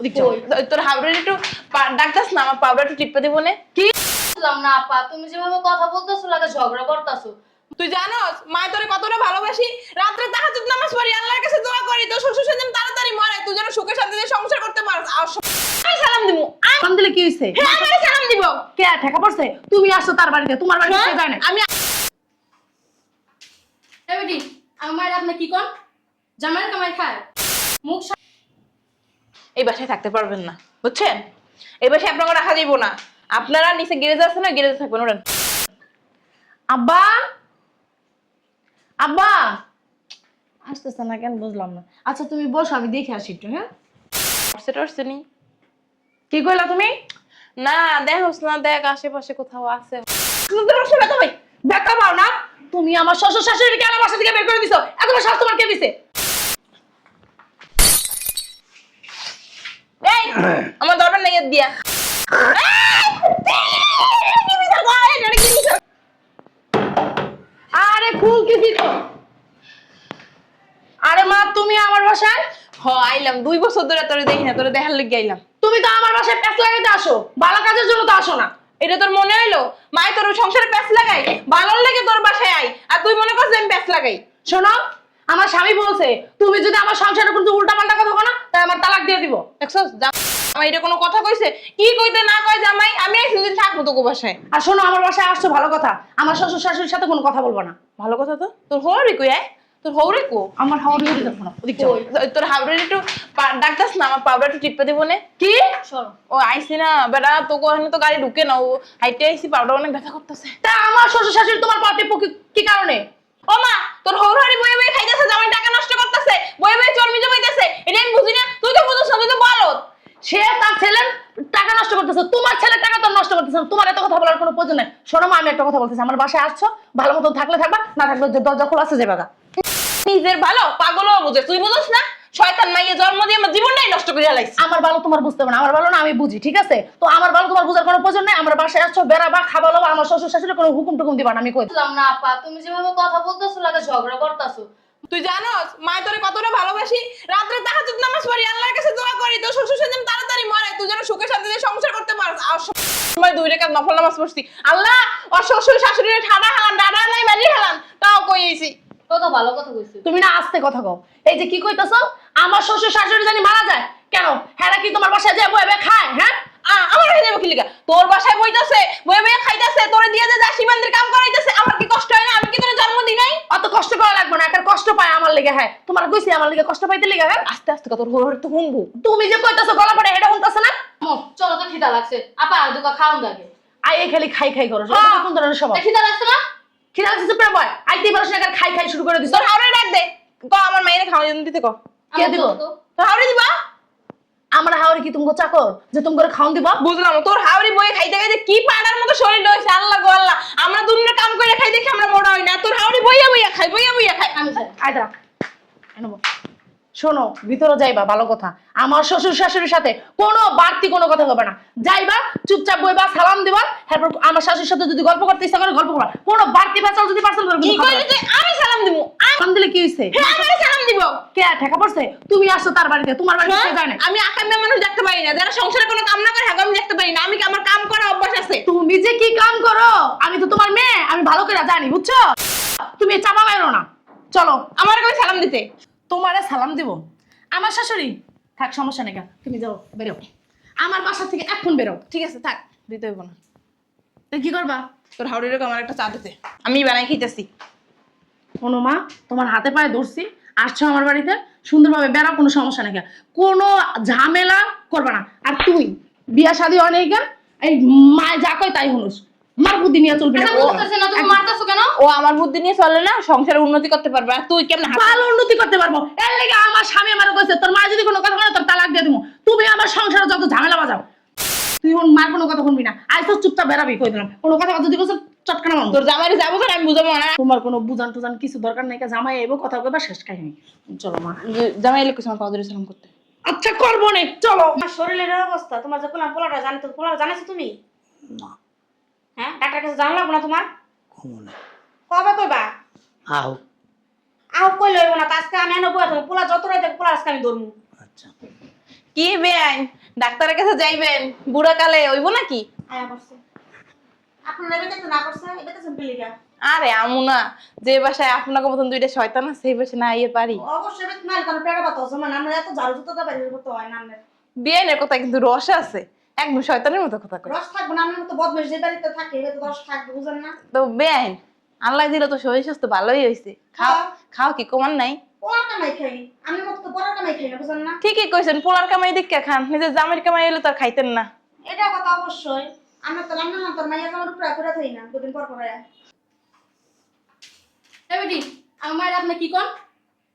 ওদিক যাও। তোর হাবড়ে একটু ডাকতাস না, আমার পাউডার একটু টিপে দিব না। কি বুঝলাম না আপা, তুমি যেভাবে কথা বলতেছো লাগে ঝগড়া করতেছো। তুই জানোস মা তোরে কতটা ভালোবাসি, রাত্রে তাহাজ্জুদ নামাজ পড়ি, আল্লাহর কাছে দোয়া করি তোর শ্বশুর যেন তাড়াতাড়ি মরে, তুই যেন সুখে শান্তিতে সংসার করতে পারস। আর আমি সালাম দিব। সালাম দিলে কি হইছে? হ্যাঁ আমি সালাম দিব। কে ঠেকা পড়ছে? তুমি আসছো তার বাড়িতে, তোমার বাড়িতে কে যায় না? আমি এই বেটি, আমার মায়ের আপনি কি কোন? জামাইয়ের কামাই খায় মুখ এই বাসায় থাকতে পারবেন না, বুঝছেন? এই বাসায় আপনাকে রাখা যাইব না। আপনারা নিচে গ্যারেজ আছে না, গ্যারেজে থাকবেন। ওরেন আব্বা, আব্বা আসতেছে না কেন বুঝলাম না। আচ্ছা তুমি বসো, আমি দেখে আসি একটু। হ্যাঁ টর্চে নি কি কইলা তুমি? না দেখোস না, দেখ আশেপাশে কোথাও আছে। দেখা পাও না তুমি? আমার শ্বশুর শাশুড়িকে আমার বাসা থেকে বের করে দিছো, এত বড় সাহস তোমার কে দিছে? এই আমার দরবার নাই দিয়া। আরে খুল কি তো। আরে মা তুমি আমার বাসায়? হ আইলাম, 2 বছর ধরে তোরে দেখি না, তোরে দেখার লাগি আইলাম। তুমি তো আমার বাসায় প্যাঁচ লাগাইতে আসো, ভালো কাজের জন্য তো আসো না। এটা তোর মনে হইলো মাই তোর সংসারে প্যাঁচ লাগাই? ভালোর লাগে তোর বাসায় আই, আর তুই মনে করছিস আমি প্যাঁচ লাগাই? শোনো, আমার স্বামী বলছে তুমি যদি আমার সংসারের উপর উল্টা পাল্টা কথা বলো না, তাই আমার তালাক দিয়ে দিব। দেখছস জামাই এটা কোনো কথা কইছে? কি কইতে না কয় জামাই, আমি এই দুদিন থাকবো তোকে বাসায়। আর শোনো, আমার বাসায় আসছো ভালো কথা, আমার শ্বশুর শাশুড়ির সাথে কোনো কথা বলবো না। ভালো কথা তো। তোর হৌরি কই? তোর হৌরি কো? আমার হাওড়ি হতে দেখো না, ওদিক যাও। তোর হাবড়ে একটু ডাকতাস না, আমার পাউডার একটু টিপে দিব না। কি সরো। ও আইসি না বেটা, তোকে ওখানে তো গাড়ি ঢুকে না, ও হাইটে আইসি, পাউডার অনেক ব্যথা করতেছে। তা আমার শ্বশুর শাশুড়ি তোমার পাতে কি কারণে? ও মা, তোর হৌরারি বয়ে বয়ে খাইতেছে, জামাই টাকা নষ্ট করতেছে, বয়ে বয়ে চর্বি জমাইতেছে, এটা আমি বুঝি না? তুই তো বুঝছ না, তুই তো বলত। সে তার ছেলের টাকা নষ্ট করতেছে, তোমার ছেলের টাকা তো নষ্ট করতেছে না। তোমার এত কথা বলার কোনো প্রয়োজন নাই। শোনো মা, আমি একটা কথা বলতেছি, আমার বাসায় আসছো ভালো মতন থাকলে থাকবা, না থাকলে যে দরজা খোলা আছে যে বাগা। নিজের ভালো পাগলও বুঝে, তুই বুঝছ না? শয়তান মাইয়ে জন্ম দিয়ে আমার জীবনটাই নষ্ট করে হালাইছিস। আমার ভালো তোমার বুঝতে হবে না, আমার ভালো না আমি বুঝি, ঠিক আছে? তো আমার ভালো তোমার বুঝার কোনো প্রয়োজন নাই। আমার বাসায় আসছো বেড়াবা, খাবা লবা, আমার শ্বশুর শাশুড়ি কোনো হুকুম টুকুম দিবা না, আমি কই। বুঝলাম না আপা, তুমি যেভাবে কথা বলতেছো লাগে ঝগড়া করতেছো। তুই জানোস মা তোরে কতটা ভালোবাসি, রাত্রে তাহাজ্জুদ নামাজ পড়ি, আল্লাহর কাছে দোয়া করি তোর শ্বশুর যেন তাড়াতাড়ি মরে, তুই যেন সুখে শান্তিতে সংসার করতে পারস। আর সময় 2 রাকাত নফল নামাজ পড়ছি, আল্লাহ ওর শ্বশুর শাশুড়ির ঠাডা হালান, ডাডা নাই মারি হালান, তাও কইছি। কত ভালো কথা কইছো। তুমি না আস্তে কথা কও। এই যে কি কইতাছো, আমার শ্বশুর শাশুড়ি জানি মারা যায় কেন? হ্যাঁ কি তোমার বাসায় যায় বয়ে বয়ে খায়? হ্যাঁ আমার হয়ে যাবে কি লিগা? তোর বাসায় বইতাছে, বয়ে বয়ে খাইতাছে, তোরে দিয়ে যে দাসী বান্দির কাম করাইতাছে, আমার কি কষ্ট হয় না? আমি কি তোর জন্ম দিই নাই? অত কষ্ট করা লাগবে না, একটা কষ্ট পায় আমার লেগে। হ্যাঁ তোমার কইছি আমার লেগে কষ্ট পাইতে লেগে। হ্যাঁ আস্তে আস্তে কত হোর তো হুনবো। তুমি যে কইতাছো গলা পড়ে, এটা শুনতাছ না? চলো তো খিদা লাগছে আপা, দুকা খাওন লাগে। আই এই খালি খাই খাই করো, হ্যাঁ। এটা কোন ধরনের স্বভাব? খিদা লাগছে না? খিদা লাগছে চুপ করে বয়। আইতেই পারছ না, খাই খাই শুরু করে দিছ। তোর হাওড়ে ডাক দে, ক আমার মাইরে খাওয়া দিতে ক। কে দিব? তোর হাওড়ে দিবা? আমার হাওড়ি কি তুমি চাকর যে তুমি করে খাওন দিবা? বুঝলাম, তোর হাওড়ি বয়ে খাইতে খাইতে কি পাড়ার মতো শরীর হইছে, আল্লাহ গো আল্লাহ। আমরা দুনিয়ার কাম করে খাই দেখি আমরা মোটা হই না, তোর হাওড়ি বইয়া বইয়া খাই, বইয়া বইয়া খাই। আমি যাই। আয়দা এনবো। শোনো, ভিতরে যাইবা ভালো কথা, আমার শ্বশুর শাশুড়ির সাথে কোনো বাড়তি কোনো কথা হবে না। যাইবা চুপচাপ বইবা, সালাম দিবা, এরপর আমার শাশুড়ির সাথে যদি গল্প করতে ইচ্ছা করে গল্প করবা। কোনো বাড়তি পেছাল যদি পার্সেল করবে কি কইলি তুই? আমি সালাম দিমু। সালাম দিলে কি হইছে? হ্যাঁ আমি সালাম দিব। কে ঠেকা পড়ছে? তুমি আসছো তার বাড়িতে, তোমার বাড়িতে কে যায় না? আমি আকামে মানুষ দেখতে পারি না, যারা সংসারে কোনো কাম না করে হ্যাঁ আমি দেখতে পারি না। আমি কি আমার কাম করা অভ্যাস আছে? তুমি যে কি কাম করো, আমি তো তোমার মেয়ে, আমি ভালো করে জানি, বুঝছো? তুমি চাপা মারো না। চলো আমার কই সালাম দিতে? তোমারে সালাম দিব আমার শাশুড়ি? থাক, সমস্যা নেই, তুমি যাও, বেরো আমার বাসা থেকে এখন বেরো। ঠিক আছে থাক, দিতে হইব না। তুই কি করবা? তোর হাওড়ির আমার একটা চা দিতে, আমি বানাই খাইতেছি। কোনো মা, তোমার হাতে পায়ে ধরছি, আসছো আমার বাড়িতে সুন্দরভাবে বেড়াও, কোনো সমস্যা নেই, কোনো ঝামেলা করবা না। আর তুই বিয়া শাদী অনেক, এই মায় যা কয় তাই হনুস, মার বুদ্ধি নিয়ে চলবি না। আচ্ছা বুঝতেছ না তুমি মারতাছো কেন? ও আমার বুদ্ধি নিয়ে চলে না, সংসারে উন্নতি করতে পারবে। আর তুই কেমন ভালো উন্নতি করতে পারবো, এর লেগে আমার স্বামী আমার কইছে তোর মা যদি কোনো কথা বলে তোর তালাক দিয়ে দিবো। তুমি আমার সংসারে যত ঝামেলা বাজাও, তুই মার কোনো কথা শুনবি না। আজ তো চুপচাপ বেড়াবি, কই দিলাম। কোনো কথা যদি বলছো চটকানা মারবো। তোর জামাইরে যাবো কেন আমি বুঝাবো না। তোমার কোনো বুঝান টুজান কিছু দরকার নাই, জামাই এবো কথা কইবা, শেষ কাহিনী। চলো মা। জামাই এলে কিছু আমার পাউডারে সালাম করতে। আচ্ছা করবো নে, চলো। আমার শরীরের অবস্থা তোমার যে কোলাম পোলাটা জানি তো পোলাটা জানাইছো তুমি? না হ্যাঁ ডাক্তার কাছে জানা লাগবো না তোমার? কমনে কবে কইবা? আহ আহ কইলে হইব না, আজকে আমি এনে বইয়া থাকবো, পোলা যত রাইতে পোলা আজকে আমি ধরবো। আচ্ছা কি বেআইন ডাক্তারের কাছে যাইবেন বুড়া কালে হইব নাকি? আয়া করছে আপনারা এবার তো না করছে এটা তো সিম্পল লিগা আরে আমু না, যে বাসায় আপনাকে মতন দুইটা শয়তান আছে সেই বাসায় না আইয়ে পারি। অবশ্যই এবার না কারণ পেড়া বাতা আছে মানে আমরা এত ঝাড়ু জুতো বাইরে করতে হয় না আমাদের বিয়েনের কথা কিন্তু রস আছে, একদম শয়তানের মতো কথা কয়। রস থাকবে না আমার মতো বদমাইশ যে বাড়িতে থাকে এবার তো রস থাকবে বুঝেন না তো বেআইন আল্লাহ দিলে তো শরীর স্বাস্থ্য ভালোই হয়েছে। খাও হ্যাঁ। খাও কি কমান নাই? পোড়া কামাই খাই আমি মতো তো পোড়া কামাই খাই না বুঝেন না ঠিকই কইছেন, পোলার কামাই দিকে খান, নিজের জামের কামাই হলে তো আর খাইতেন না। এটা কথা অবশ্যই আমরা তো রান্না না তোর মাইয়া আমার উপরে করে থাই না দুদিন পর পর আয়া এ বেটি আমার আপনি কি কোন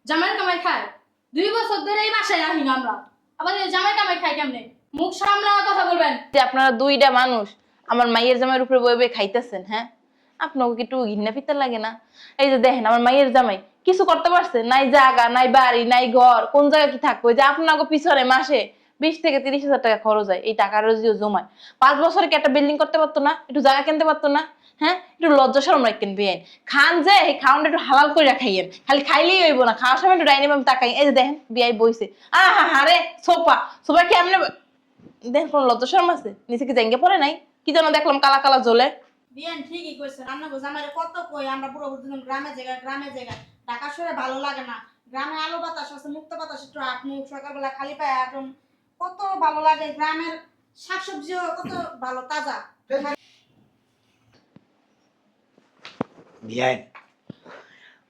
জামাইয়ের কামাই খায় 2 বছর ধরে এই বাসায় আহি না আমরা আবার এই জামাইয়ের কামাই খায় কেমনে মুখ সামলা কথা বলবেন যে আপনারা দুইটা মানুষ আমার মাইয়ের জামাইয়ের উপরে বয়ে বয়ে খাইতেছেন, হ্যাঁ আপনাকে কি একটু ঘৃণা ফিতে লাগে না? এই যে দেখেন আমার মাইয়ের জামাই কিছু করতে পারছে নাই, জায়গা নাই, বাড়ি নাই, ঘর, কোন জায়গায় কি থাকবে? যে আপনাকে পিছনে মাসে 20 থেকে 30 হাজার টাকা খরচ হয়, এই টাকার যদিও জমায় 5 বছরে কি একটা বিল্ডিং করতে পারতো না? একটু জায়গা কিনতে পারতো না? হ্যাঁ একটু লজ্জা শরম রাখেন বিয়েন খান যে এই খাওয়ানটা একটু হালাল করে খাইয়েন, খালি খাইলেই হইব না, খাওয়ার সময় একটু ডাইনিং আমি তাকাই। এই যে দেখেন বিয়াই বইছে, আরে সোফা সোফা কি এমনি দেখেন কোন লজ্জা শরম আছে? নিচে কি জাঙ্গে পড়ে নাই? কি যেন দেখলাম কালা কালা জ্বলে। বিয়ান ঠিকই কইছে রান্না গো জামাইরে কত কই আমরা পুরো দিন গ্রামে জায়গা ঢাকা শহরে ভালো লাগে না গ্রামে আলো বাতাস আছে মুক্ত বাতাস একটু হাত মুখ সকালবেলা খালি পায়ে একদম কত ভালো লাগে গ্রামের শাকসবজিও কত ভালো তাজা বিয়াই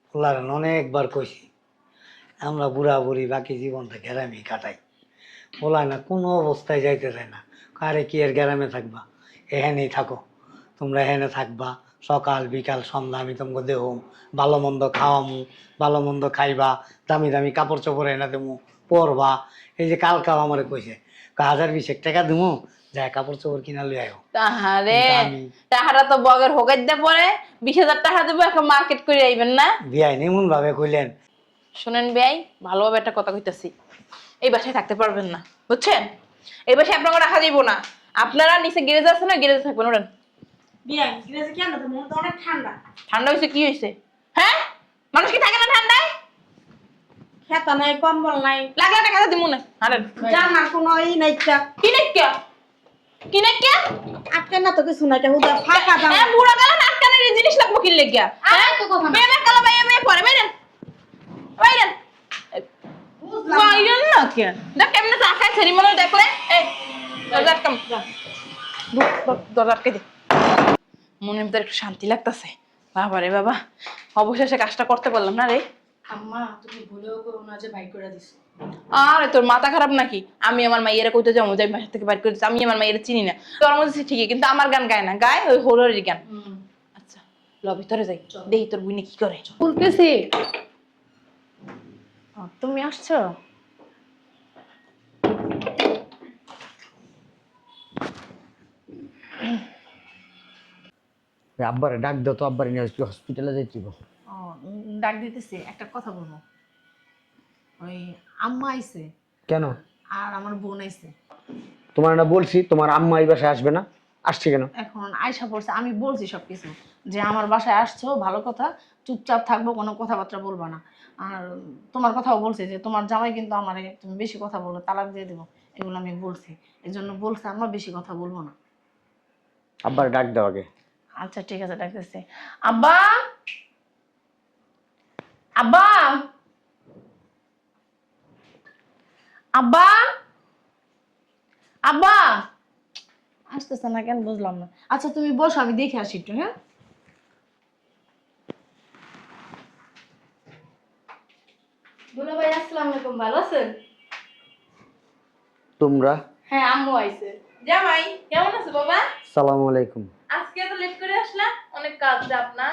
পোলার অনেকবার কইছি আমরা বুড়া বুড়ি বাকি জীবনটা গ্রামে কাটাই। পোলায় না কোনো অবস্থায় যাইতে চায় না, আরে কি এর গ্রামে থাকবা, এখানেই থাকো, তোমরা এখানে থাকবা, সকাল বিকাল সন্ধ্যা আমি তোমাকে দেহম, ভালো মন্দ খাওয়ামু, ভালো মন্দ খাইবা, দামি দামি কাপড় চোপড় এনে দেবো, পরবা। এই যে কালকাও আমারে কইছে 1020 টাকা দেবো, যায় কাপড় চোপড় কিনা লই আয়ো। তাহারে আমি- তাহারা তো বগের হোগাই দিয়ে পরে 20,000 টাকা দেবো, এখন মার্কেট করে আইবেন না? বিয়াই এমন ভাবে কইলেন। শোনেন বেয়াই, ভালোভাবে একটা কথা কইতাছি, এই বাসায় থাকতে পারবেন না, বুঝছেন? এই বাসায় আপনাকে রাখা যাইব না। আপনারা নিচে গ্যারেজ আছে না, গ্যারেজে থাকবেন। ওরেন বিয়ান গ্রেজে কেন তো মন তো অনেক ঠান্ডা ঠান্ডা হয়েছে, কি হয়েছে? হ্যাঁ মানুষ কি থাকে না ঠান্ডায়? খেতা নাই কম্বল নাই লাগলে টাকা দিব না। আরে জানার কোনো ই নাই তা কি নাকি কি নাকি আটকে না তো কিছু নাই হুদা ফাঁকা দাম হ্যাঁ বুড়া গেল নাটকানের এই জিনিস লাগবো কি লেগিয়া? আর তো কথা না মেয়ে কালো ভাই মেয়ে পরে বাইরেন বাইরেন বাইরেন না কে দেখ কেমনে চা খায় সেরিমনি দেখলে। এই দরজা কাম দরজা আটকে দে। মনের ভিতরে একটু শান্তি লাগতেছে। বাবা রে বাবা, অবশেষে কাজটা করতে পারলাম না রে। আম্মা তুমি ভুলেও করো না যে বাইক করে দিছো আরে তোর মাথা খারাপ নাকি? আমি আমার মাইয়েরা কইতে যাবো যাই বাসা থেকে বাইর করে দিচ্ছি, আমি আমার মাইয়েরা চিনি না। তোর মধ্যে ঠিকই, কিন্তু আমার গান গায় না, গায় ওই হোরের গান। আচ্ছা ল ভিতরে যাই, দেখি তোর বুইনে কি করে। বলতেছি তুমি আসছো? আব্বারে ডাক দাও তো, আব্বারে নিয়ে হসপিটালে যাইতে হবে। ডাক দিতেছি, একটা কথা বলবো। ওই আম্মা আইছে কেন? আর আমার বোন আইছে। তোমার না বলছি তোমার আম্মা এই বাসায় আসবে না, আসছে কেন? এখন আয়সা পড়ছে, আমি বলছি সবকিছু যে আমার বাসায় আসছো ভালো কথা, চুপচাপ থাকবো, কোনো কথাবার্তা বলবা না। আর তোমার কথাও বলছি যে তোমার জামাই কিন্তু আমার তুমি বেশি কথা বললে তালাক দিয়ে দেবো, এগুলো আমি বলছি। এই জন্য বলছে আমরা বেশি কথা বলবো না। আব্বারে ডাক দাও আগে। আচ্ছা ঠিক আছে, ডাকতেছি। আব্বা আব্বা আব্বা আব্বা আসতেছে না কেন বুঝলাম না। আচ্ছা তুমি বসো, আমি দেখে আসি একটু। হ্যাঁ দুলা ভাই আসসালামু আলাইকুম ভালো আছেন? তোমরা? হ্যাঁ আম্মু আইছে। জামাই কেমন আছো বাবা? সালামু আলাইকুম। আজকে এত লেট করে আসলা? অনেক কাজ চাপ না?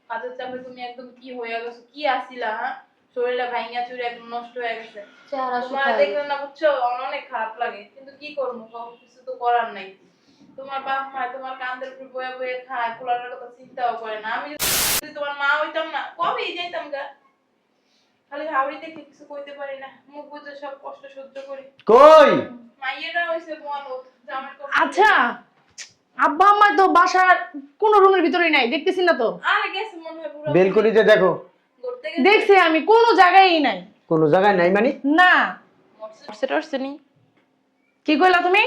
কাজের চাপে তুমি একদম কি হয়ে গেছো, কি আসিলা? হ্যাঁ শরীরটা ভাঙিয়া চুরে একদম নষ্ট হয়ে গেছে। চেহারা তোমার শুকায় দেখলে না বুঝছো অনেক খারাপ লাগে, কিন্তু কি করবো, কিছু তো করার নাই। তোমার বাপ মা তোমার কান্দের উপর বয়ে বয়ে খায়, পোলারের কথা চিন্তাও করে না। আমি যদি তোমার মা হইতাম না কবেই যাইতাম গা। খালি হাওড়ি দেখে কিছু কইতে পারি না, মুখ বুঝে সব কষ্ট সহ্য করি। কই? মাইয়েরা হইছে বলো জামাই কষ্ট। আচ্ছা আব্বা আম্মা তো বাসার কোন রুমের ভিতরেই নাই, দেখতেছি না তো। আরে গেছে মনে হয় পুরো বেলকনিতে দেখো। ঘুরতে গেছে। দেখছি আমি, কোনো জায়গায় নাই। কোনো জায়গায় নাই মানে? না মরছে টরছে নি? কি কইলা তুমি?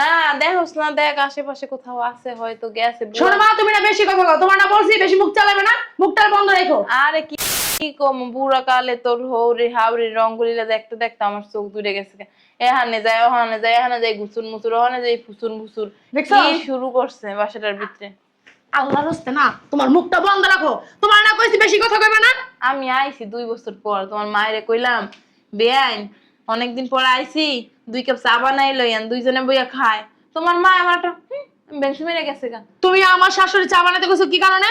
না দেখোস না, দেখ আশেপাশে কোথাও আছে হয়তো গেছে। শোনো মা, তুমি না বেশি কথা বলো, তোমার না বলছি বেশি মুখ চালাবে না, মুখটা বন্ধ রেখো। আরে কি কি কম বুড়া কালে তোর হৌরি হাওরি রঙ্গলিলা দেখতে দেখতে আমার চোখ দূরে গেছে। এখানে যায় ওখানে যায়, এখানে যায় গুসুন মুসুর, ওখানে যায় ফুসুন ফুসুর, দেখছো? কি শুরু করছে বাসাটার ভিতরে। আল্লাহর হস্তে না, তোমার মুখটা বন্ধ রাখো। তোমার না কইছি বেশি কথা কইবে না। আমি আইছি 2 বছর পর, তোমার মায়েরে কইলাম বেআইন অনেকদিন পর আইছি, 2 কাপ চা বানাই লইয়ান, দুইজনে বইয়া খায়। তোমার মা আমার একটা বেঞ্চি মেরে গেছে গা। তুমি আমার শাশুড়ি চা বানাতে কইছো কি কারণে?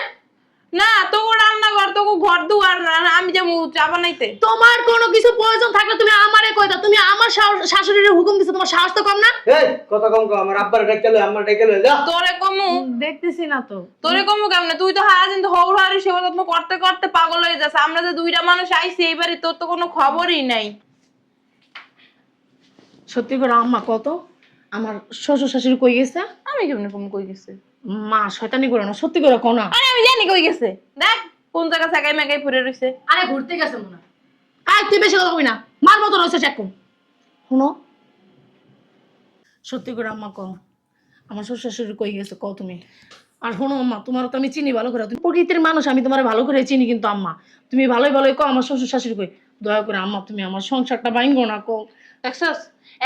না তোকে রান্নাঘর তোকে ঘর দুয়ার, আমি যাবো চা বানাইতে। তোমার কোনো কিছু প্রয়োজন থাকলে তুমি আমারে কই দাও। তুমি আমার শাশুড়ির হুকুম দিছো, তোমার সাহস তো কম না? এই কথা কম কও, আমার আব্বার ডাইকে লই, আমার ডাইকে লই যা। তোরে কমু দেখতেছি না তো। তোরে কমু কেমনে? তুই তো হারাদিন তো হৌর হারি সেবা যত্ন করতে করতে পাগল হয়ে যাচ্ছে। আমরা যে 2টা মানুষ আইছি এইবারে, তোর তো কোনো খবরই নাই। সত্যি করে আম্মা কত আমার শ্বশুর শাশুড়ি কই গেছে? আমি কেমনে কম কই গেছে? মা শয়তানি করে না, সত্যি করে কও না। আরে আমি জানি কই গেছে, দেখ কোন জায়গা সাগাই মেগাই পড়ে রইছে। আরে ঘুরতে গেছে মনে হয়। আয় তুই বেশি কথা কই না, মার মতো রয়েছে চেক কর। শুনো, সত্যি করে আম্মা কও আমার শ্বশুর শাশুড়ি কই গেছে, কও তুমি। আর শোনো আম্মা, তোমার তো আমি চিনি ভালো করে, তুমি প্রকৃতির মানুষ, আমি তোমার ভালো করে চিনি। কিন্তু আম্মা তুমি ভালোই ভালোই কও আমার শ্বশুর শাশুড়ি কই। দয়া করে আম্মা তুমি আমার সংসারটা ভাঙো না, কও। দেখছস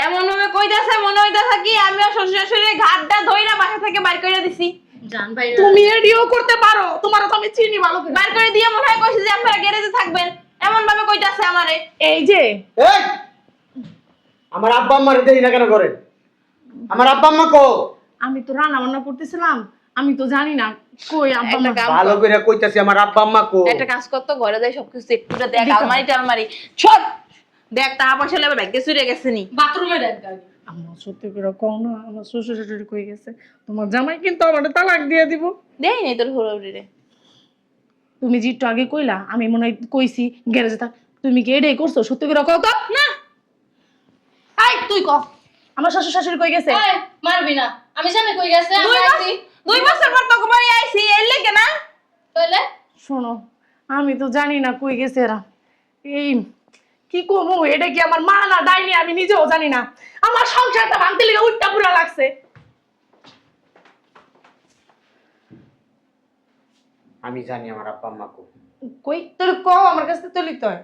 এমন ভাবে কইতাছে মনে হইতাছে কি আমি আর শ্বশুর শাশুড়ির ঘাটটা ধইরা বাসা থেকে বাইর করে দিছি। জান ভাই তুমি এডিও করতে পারো, তোমার তো আমি চিনি ভালো করে। বাইর করে দিয়ে মনে হয় কইছে যে আপনারা গ্যারেজে থাকবেন, এমন ভাবে কইতাছে আমারে। এই যে এই আমার আব্বা আম্মারে দেই না কেন করে? আমার আব্বা আম্মা কো? আমি তো রান্না বান্না করতেছিলাম, আমি তো জানি না কই আব্বা মা। একটা কাম ভালো করে কইতাছি আমার আব্বা আম্মা কো? একটা কাজ করতো, ঘরে যাই সবকিছু একটুটা দেখ, দিতাম। আলমারি টালমারি সব দেখ, টাকা পয়সা লেবে ব্যাগে চুরে গেছে নি। বাথরুমে দেখ আগে। আম্মা সত্যি করে কও না আমার শ্বশুর শাশুড়ি কই গেছে। তোমার জামাই কিন্তু আমার তালাক দিয়ে দিব। দেই নি তোর হরৌরিরে। তুমি যে একটু আগে কইলা, আমি মনে হয় কইছি গ্যারেজে থাক, তুমি কি এটাই করছো? সত্যি করে কও তো। না আই তুই ক আমার শ্বশুর শাশুড়ি কই গেছে? এই মারবি না, আমি জানি কই গেছে। আমি আইছি 2 বছর পর তোকে বাড়ি আইছি, এর লেগে না? কইলে শোনো, আমি তো জানি না কই গেছে এরা। এই কি কমু, এটা কি আমার মা না ডাইনি আমি নিজেও জানি না। আমার সংসারটা ভাঙতে লেগে উল্টা পুরা লাগছে। আমি জানি আমার আব্বা আম্মা কো। কই তোর কও, আমার কাছে তো লিখতে হয়।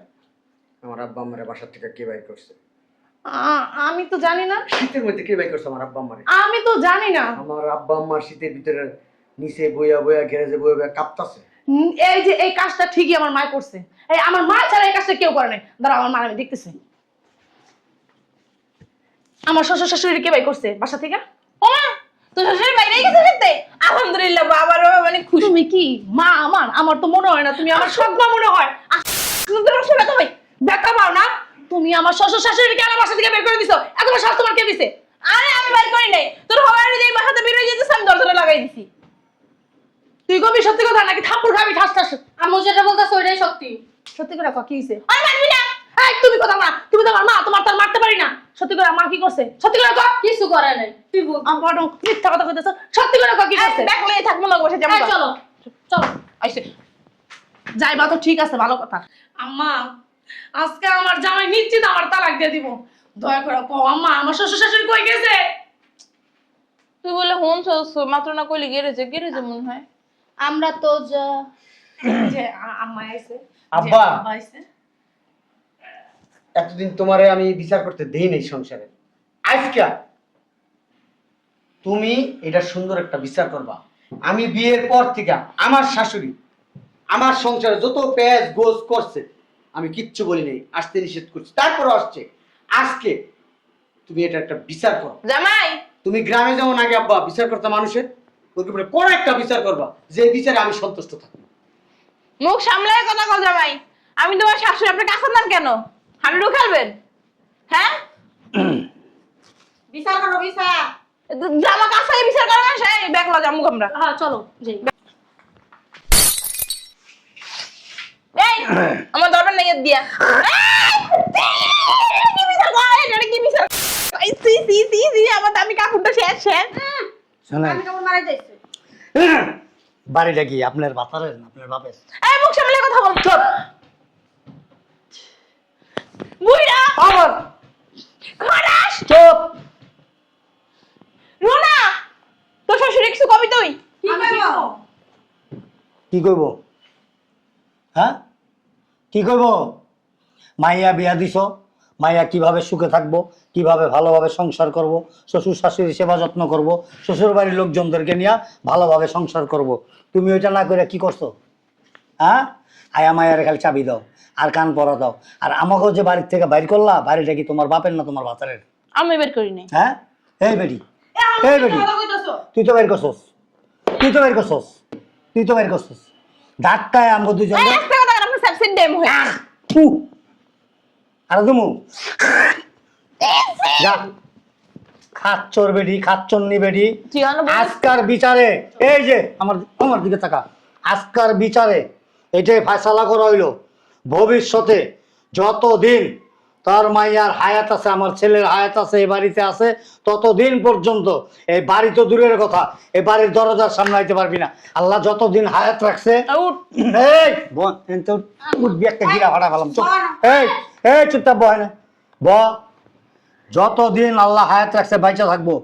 আমার আব্বা আম্মারে বাসা থেকে কে বাইর করছে? আমি তো জানি না। শীতের মধ্যে কে বাইর করছে আমার আব্বা আম্মারে? আমি তো জানি না। আমার আব্বা আম্মার শীতের ভিতরে নিচে বইয়া বইয়া গ্যারেজে বইয়া বইয়া কাঁপতাছে। এই যে এই কাজটা ঠিকই আমার মা করছে। এই আমার মা ছাড়া এই কাজটা কেউ করে নাই। দাঁড়া আমার মা আমি দেখতেছি। আমার শ্বশুর শাশুড়ি কে বাই করছে বাসা থেকে? ও মা, তোর শ্বশুর বাইরে গেছে খেতে? আলহামদুলিল্লাহ, বাবার বাবা মানে খুশি। তুমি কি মা আমার? আমার তো মনে হয় না তুমি আমার সৎ মা মনে হয়। শুনে তুমি দেখা পাও না? তুমি আমার শ্বশুর শাশুড়িকে আমার বাসা থেকে বের করে দিছো। এত বড় সাহস তোমার কে দিছে? আরে আমি বাইর করি নাই, তোর হওয়ার যেই বাসাতে বের হয়ে যেতেছে আমি দরজাটা লাগাই দিছি। তুই কবি সত্যি কথা নাকি থাপ্পড় খাবি ঠাস ঠাস? আম্মু যেটা বলতাছে ওইটাই সত্যি। সত্যি করে কি হইছে? আর মানবি না? এই তুমি কথা না, তুমি তো আমার মা, তোমার তো আর মারতে পারি না। সত্যি করে মা কি করছে? সত্যি করে কও। কিছু করে নাই, তুই বল। আমার মিথ্যা কথা কইতেছ। সত্যি করে কও কি করছে? দেখলে থাকবো না বসে যাবো। এই চলো চলো। আইছে যাইবা তো ঠিক আছে, ভালো কথা। আম্মা আজকে আমার জামাই নিশ্চিত আমার তালাক দিয়ে দিব। দয়া করে কও আম্মা আমার শ্বশুর শাশুড়ি কই গেছে? তুই বলে হন মাত্র না কইলি গেরেজে, গেরেজে মনে হয়। আমরা তো যা যে আম্মা আইছে। আব্বা। আব্বা আইছে। এতদিন তোমারে আমি বিচার করতে দেই নাই সংসারে। আজকে তুমি এটা সুন্দর একটা বিচার করবা। আমি বিয়ের পর থেকে আমার শাশুড়ি আমার সংসারে যত পেঁয়াজ গোস করছে আমি কিচ্ছু বলি নাই, আসতে নিষেধ করছি, তারপরও আসছে। আজকে তুমি এটা একটা বিচার করো। জামাই তুমি গ্রামে যেমন আগে আব্বা বিচার করতে মানুষের, ওকে কোন একটা বিচার করবা যে বিচারে আমি সন্তুষ্ট থাকি। মুখ সামলায় কথা কও জামাই। আমি তোমার শাশুড়ি, আপনি কাছে নেন কেন? হাঁটু খেলবেন? হ্যাঁ বিচার করো বিচার। জামা কাছে বিচার করে না, সেই দেখলা জামুক আমরা। হ্যাঁ চলো যাই। এই আমার দরবার নাই দিয়া। কি বিচার করে? এটা কি বিচার? এই সি সি সি সি আমার দামি কাকুরটা শেষ শেষ। শোনেন, আমি কেমন মারা যাইছে? বাড়িটা কি আপনার বাতারের না আপনার বাপের? এই মুখ সামলে কথা বল। চুপ বুইড়া আবার খরাস। চুপ। কি কইব? হ্যাঁ, কি কইব? মাইয়া বিয়া দিছ, মাইয়া কিভাবে সুখে থাকবো, কিভাবে ভালোভাবে সংসার করব, শ্বশুর শাশুড়ি সেবা যত্ন করব, শ্বশুর বাড়ির লোকজনদেরকে নিয়ে ভালোভাবে সংসার করব। তুমি ওইটা না করে কি করছো? হ্যাঁ, আয়া মায়ার খালি চাবি দাও আর কান পরা দাও। আর আমাকেও যে বাড়ির থেকে বাইর করলা, বাড়িটা কি তোমার বাপের না তোমার বাতারের? আমি বের করি নাই। হ্যাঁ, এই বেটি, এই বেটি, তুই তো বের করছস, তুই তো বের করছস, তুই তো বের করছস। ধাক্কায় আমাকে দুজন এই একটা কথা আপনার সাবসিড ডেম হয়ে আর তুমু যা খাচ্চর বেটি, খাচ্চন্নি বেটি। জিয়ানো বল। আজকার বিচারে এই যে আমার আমার দিকে তাকা, আজকার বিচারে এটাই ফয়সালা করা হইলো, ভবিষ্যতে যতদিন তোর মাইয়ার হায়াত আছে, আমার ছেলের হায়াত আছে, এই বাড়িতে আছে, ততদিন পর্যন্ত এই বাড়ি তো দূরের কথা, এই বাড়ির দরজার সামনে আইতে পারবি না। আল্লাহ যতদিন হায়াত রাখছে, উঠ। এই বোন, উঠবি একটা গিরা ভাড়া ফেলাম। চুপ, এই এই চুপচাপ বয় না, ব যতদিন আল্লাহ হায়াত রাখছে বাইচা থাকবো,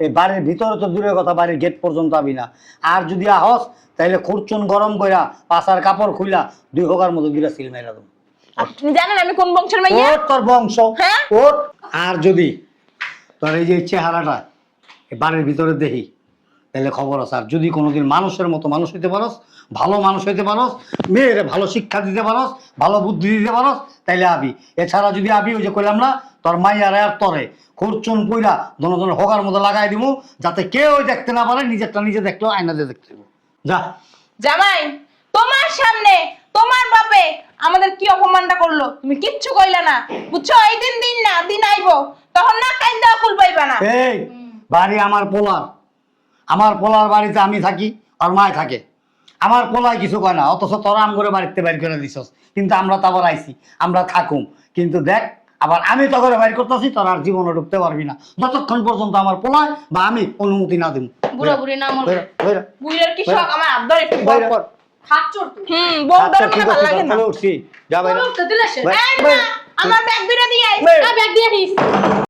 এই বাড়ির ভিতরে তো দূরের কথা, বাড়ির গেট পর্যন্ত আবি না। আর যদি আহস তাইলে খুরচুন গরম কইরা পাশার কাপড় খুইলা 2 হোগার মতো গিরা সিল মেরা দেবো। আপনি জানেন আমি কোন বংশের মাইয়া? ওর তোর বংশ, হ্যাঁ? ওর। আর যদি তোর এই যে চেহারাটা এই বাড়ির ভিতরে দেখি, তাহলে খবর আছে। আর যদি কোনোদিন মানুষের মতো মানুষ হইতে পারস, ভালো মানুষ হইতে পারস, মেয়েরে ভালো শিক্ষা দিতে পারস, ভালো বুদ্ধি দিতে পারস, তাইলে আবি। এছাড়া যদি আবি, ওই যে কইলাম না, তোর মাইয়ার আর তরে খুরচুন পুইরা দোনো হোগার মতো লাগাই দিব, যাতে কেউ দেখতে না পারে, নিজেরটা নিজে দেখলেও আয়না দিয়ে দেখতে হবে। যা। জামাই, তোমার সামনে তোমার বাপে আমাদের কি অপমানটা করলো তুমি কিচ্ছু কইলা না, বুঝছো? এই দিন দিন না দিন আইবো, তখন না কাইন্দা কুল পাইবা না। এই বাড়ি আমার পোলার, আমার পোলার বাড়িতে আমি থাকি আর মায় থাকে। আমার পোলায় কিছু কয় না, অথচ তোরা আম করে বাড়িতে বাইর করে দিছস। কিন্তু আমরা তো আবার আইছি, আমরা থাকুম। কিন্তু দেখ, আবার আমি তো করে বাইর করতেছি, তোরা আর জীবনে ঢুকতে পারবি না যতক্ষণ পর্যন্ত আমার পোলায় বা আমি অনুমতি না দিব। বুড়া বুড়ি না মরবে। বুইড়ার কি শখ আমার আব্দর একটু বড় কর। খাচ্চর তুই। বউদার মনে ভালো লাগে না। উঠছি, যা বাইরে। তো দিলে সে। এই মা, আমার ব্যাগ দুইটা দিয়ে আই। ব্যাগ দিয়ে দিস।